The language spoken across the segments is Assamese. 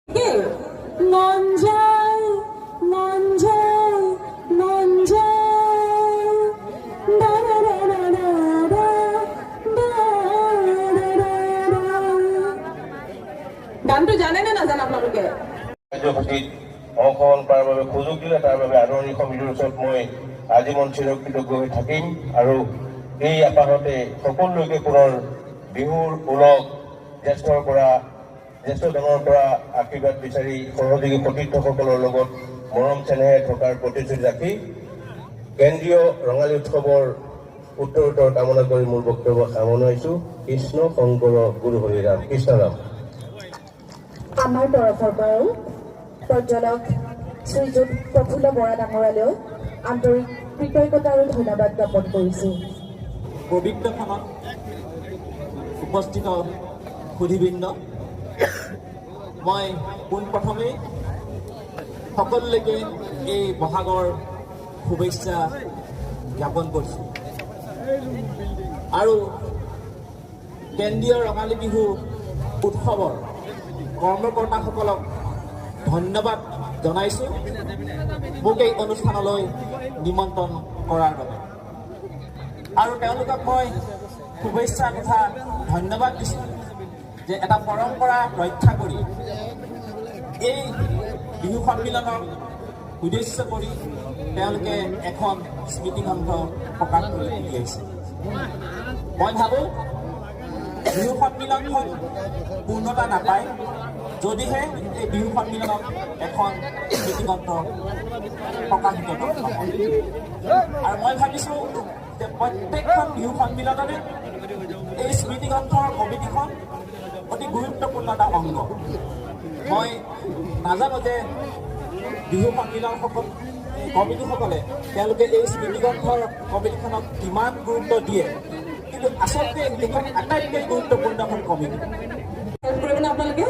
মন যায় মন যায় মন যায় গানটো জানে নে নাজানে আপোনালোকে? অংশগ্ৰহণ কৰাৰ বাবে সুযোগ দিলে তাৰ বাবে আদৰণি সমিতিৰ ওচৰত মই আজীৱন চিৰকৃতজ্ঞ হৈ থাকিম আৰু এই আপাহতে সকলোলৈকে পুনৰ বিহুৰ ওলগ জ্যেষ্ঠজনৰ পৰা আশীৰ্বাদ বিচাৰি সহযোগী সতীৰ্থসকলৰ লগত মৰম চেনেহে থকাৰ প্ৰতিশ্ৰুতি ৰাখি কেন্দ্ৰীয় ৰঙালী উৎসৱৰ উত্তৰোত্তৰ কামনা কৰি মোৰ বক্তব্য সামৰণি। কৃষ্ণ শংকৰ গুৰু হৰিৰাম কৃষ্ণৰাম। আমাৰ তৰফৰ পৰাও পৰ্যটক শ্ৰীযুত প্ৰফুল্ল বৰা ডাঙৰীয়ালৈ আন্তৰিক কৃতজ্ঞতা আৰু ধন্যবাদ জ্ঞাপন কৰিছোঁ। পবিত্ৰখনত উপস্থিত সুধীবৃন্দ, মই পোনপ্ৰথমেই সকলোলৈকে এই বহাগৰ শুভেচ্ছা জ্ঞাপন কৰিছোঁ আৰু কেন্দ্ৰীয় ৰঙালী বিহু উৎসৱৰ কৰ্মকৰ্তাসকলক ধন্যবাদ জনাইছোঁ মোক এই অনুষ্ঠানলৈ নিমন্ত্ৰণ কৰাৰ বাবে। আৰু তেওঁলোকক মই শুভেচ্ছা তথা ধন্যবাদ দিছোঁ যে এটা পৰম্পৰা ৰক্ষা কৰি এই বিহু সন্মিলনক উদ্দেশ্য কৰি তেওঁলোকে এখন স্মৃতিগ্ৰন্থ প্ৰকাশ কৰি উলিয়াইছে। মই ভাবোঁ বিহু সন্মিলনখন পূৰ্ণতা নাপায় যদিহে এই বিহু সন্মিলনত এখন স্মৃতিগ্ৰন্থ প্ৰকাশিত নহয়। আৰু মই ভাবিছোঁ যে প্ৰত্যেকখন বিহু সন্মিলনতে এই স্মৃতিগ্ৰন্থৰ কমিটিখন অতি গুৰুত্বপূৰ্ণ এটা অংগ। মই নাজানো যে বিহু সন্মিলন কমিটিসকলে তেওঁলোকে এই স্মৃতিগ্ৰন্থৰ কমিটিখনক কিমান গুৰুত্ব দিয়ে, কিন্তু আচলতে এইখন আটাইতকৈ গুৰুত্বপূৰ্ণ এখন কমিটি। কৰিবনে আপোনালোকে?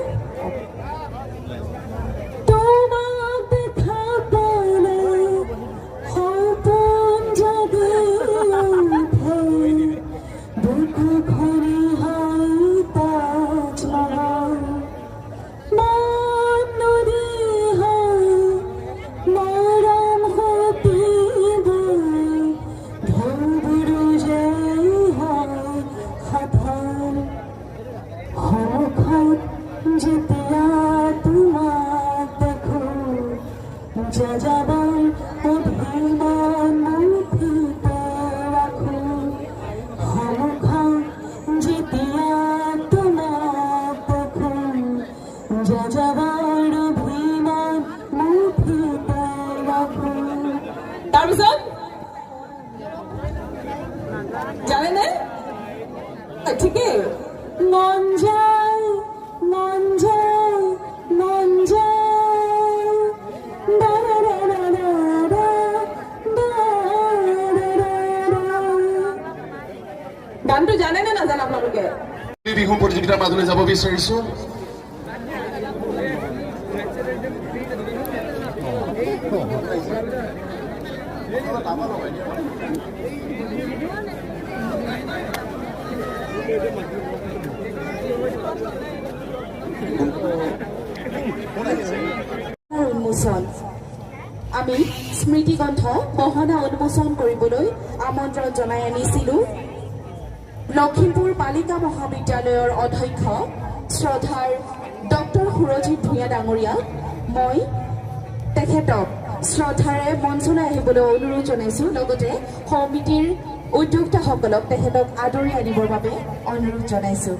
তাৰপিছত জানেনে? ঠিকেই। মন যায় মন যায় মন যায় গানটো জানে নে নাজানে আপোনালোকে? বিহু প্ৰতিযোগিতাৰ মাজলৈ যাব বিচাৰিছোঁ। উন্মোচন আমি স্মৃতিগ্ৰন্থ গহনা উন্মোচন কৰিবলৈ আমন্ত্ৰণ জনাই আনিছিলোঁ লখিমপুৰ বালিকা মহাবিদ্যালয়ৰ অধ্যক্ষ শ্ৰদ্ধাৰ ডক্টৰ সুৰজিৎ ভূঞা ডাঙৰীয়াক মই তেখেতক শ্ৰদ্ধাৰে মঞ্চলৈ আহিবলৈ অনুৰোধ জনাইছোঁ। লগতে সমিতিৰ উদ্যোক্তাসকলক তেখেতক আদৰি আনিবৰ বাবে অনুৰোধ জনাইছোঁ।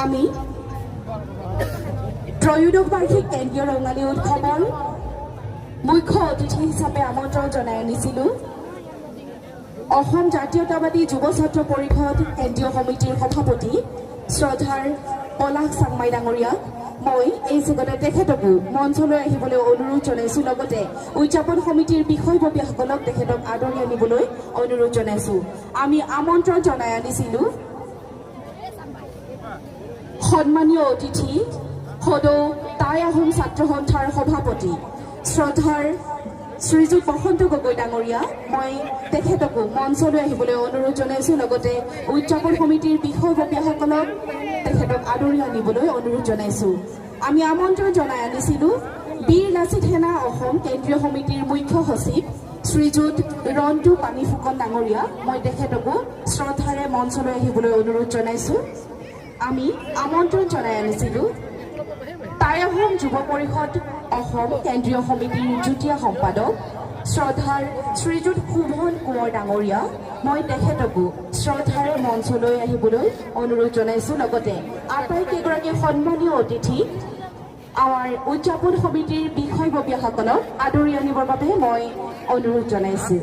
আমি ত্ৰয়োদশ বাৰ্ষিক কেন্দ্ৰীয় ৰঙালী উৎসৱৰ মুখ্য অতিথি হিচাপে আমন্ত্ৰণ জনাই আনিছিলোঁ অসম জাতীয়তাবাদী যুৱ ছাত্ৰ পৰিষদ কেন্দ্ৰীয় সমিতিৰ সভাপতি শ্ৰদ্ধাৰ পলাশ চাংমাই ডাঙৰীয়াক মই এই যুগতে তেখেতকো মঞ্চলৈ আহিবলৈ অনুৰোধ জনাইছোঁ। লগতে উদযাপন সমিতিৰ বিষয়ববীয়াসকলক তেখেতক আদৰি আনিবলৈ অনুৰোধ জনাইছোঁ। আমি আমন্ত্ৰণ জনাই আনিছিলোঁ সন্মানীয় অতিথি সদৌ টাই আহোম ছাত্ৰ সন্থাৰ সভাপতি শ্ৰদ্ধাৰ শ্ৰীযুত বসন্ত গগৈ ডাঙৰীয়া মই তেখেতকো মঞ্চলৈ আহিবলৈ অনুৰোধ জনাইছোঁ লগতে উদযাপন সমিতিৰ বিষয়ববীয়াসকলক তেখেতক আদৰি আনিবলৈ অনুৰোধ জনাইছোঁ আমি আমন্ত্ৰণ জনাই আনিছিলোঁ বীৰ লাচিত সেনা অসম কেন্দ্ৰীয় সমিতিৰ মুখ্য সচিব শ্ৰীযুত ৰণ্টু পানী ফুকন ডাঙৰীয়া মই তেখেতকো শ্ৰদ্ধাৰে মঞ্চলৈ আহিবলৈ অনুৰোধ জনাইছোঁ আমি আমন্ত্ৰণ জনাই আনিছিলোঁ টাই আহোম যুৱ পৰিষদ অসম কেন্দ্ৰীয় সমিতিৰ যুটীয়া সম্পাদক শ্ৰদ্ধাৰ শ্ৰীযুত শোভন কোঁৱৰ ডাঙৰীয়া মই তেখেতকো শ্ৰদ্ধাৰে মঞ্চলৈ আহিবলৈ অনুৰোধ জনাইছোঁ লগতে আটাইকেইগৰাকী সন্মানীয় অতিথি আমাৰ উদযাপন সমিতিৰ বিষয়ববীয়াসকলক আদৰি আনিবৰ বাবে মই অনুৰোধ জনাইছোঁ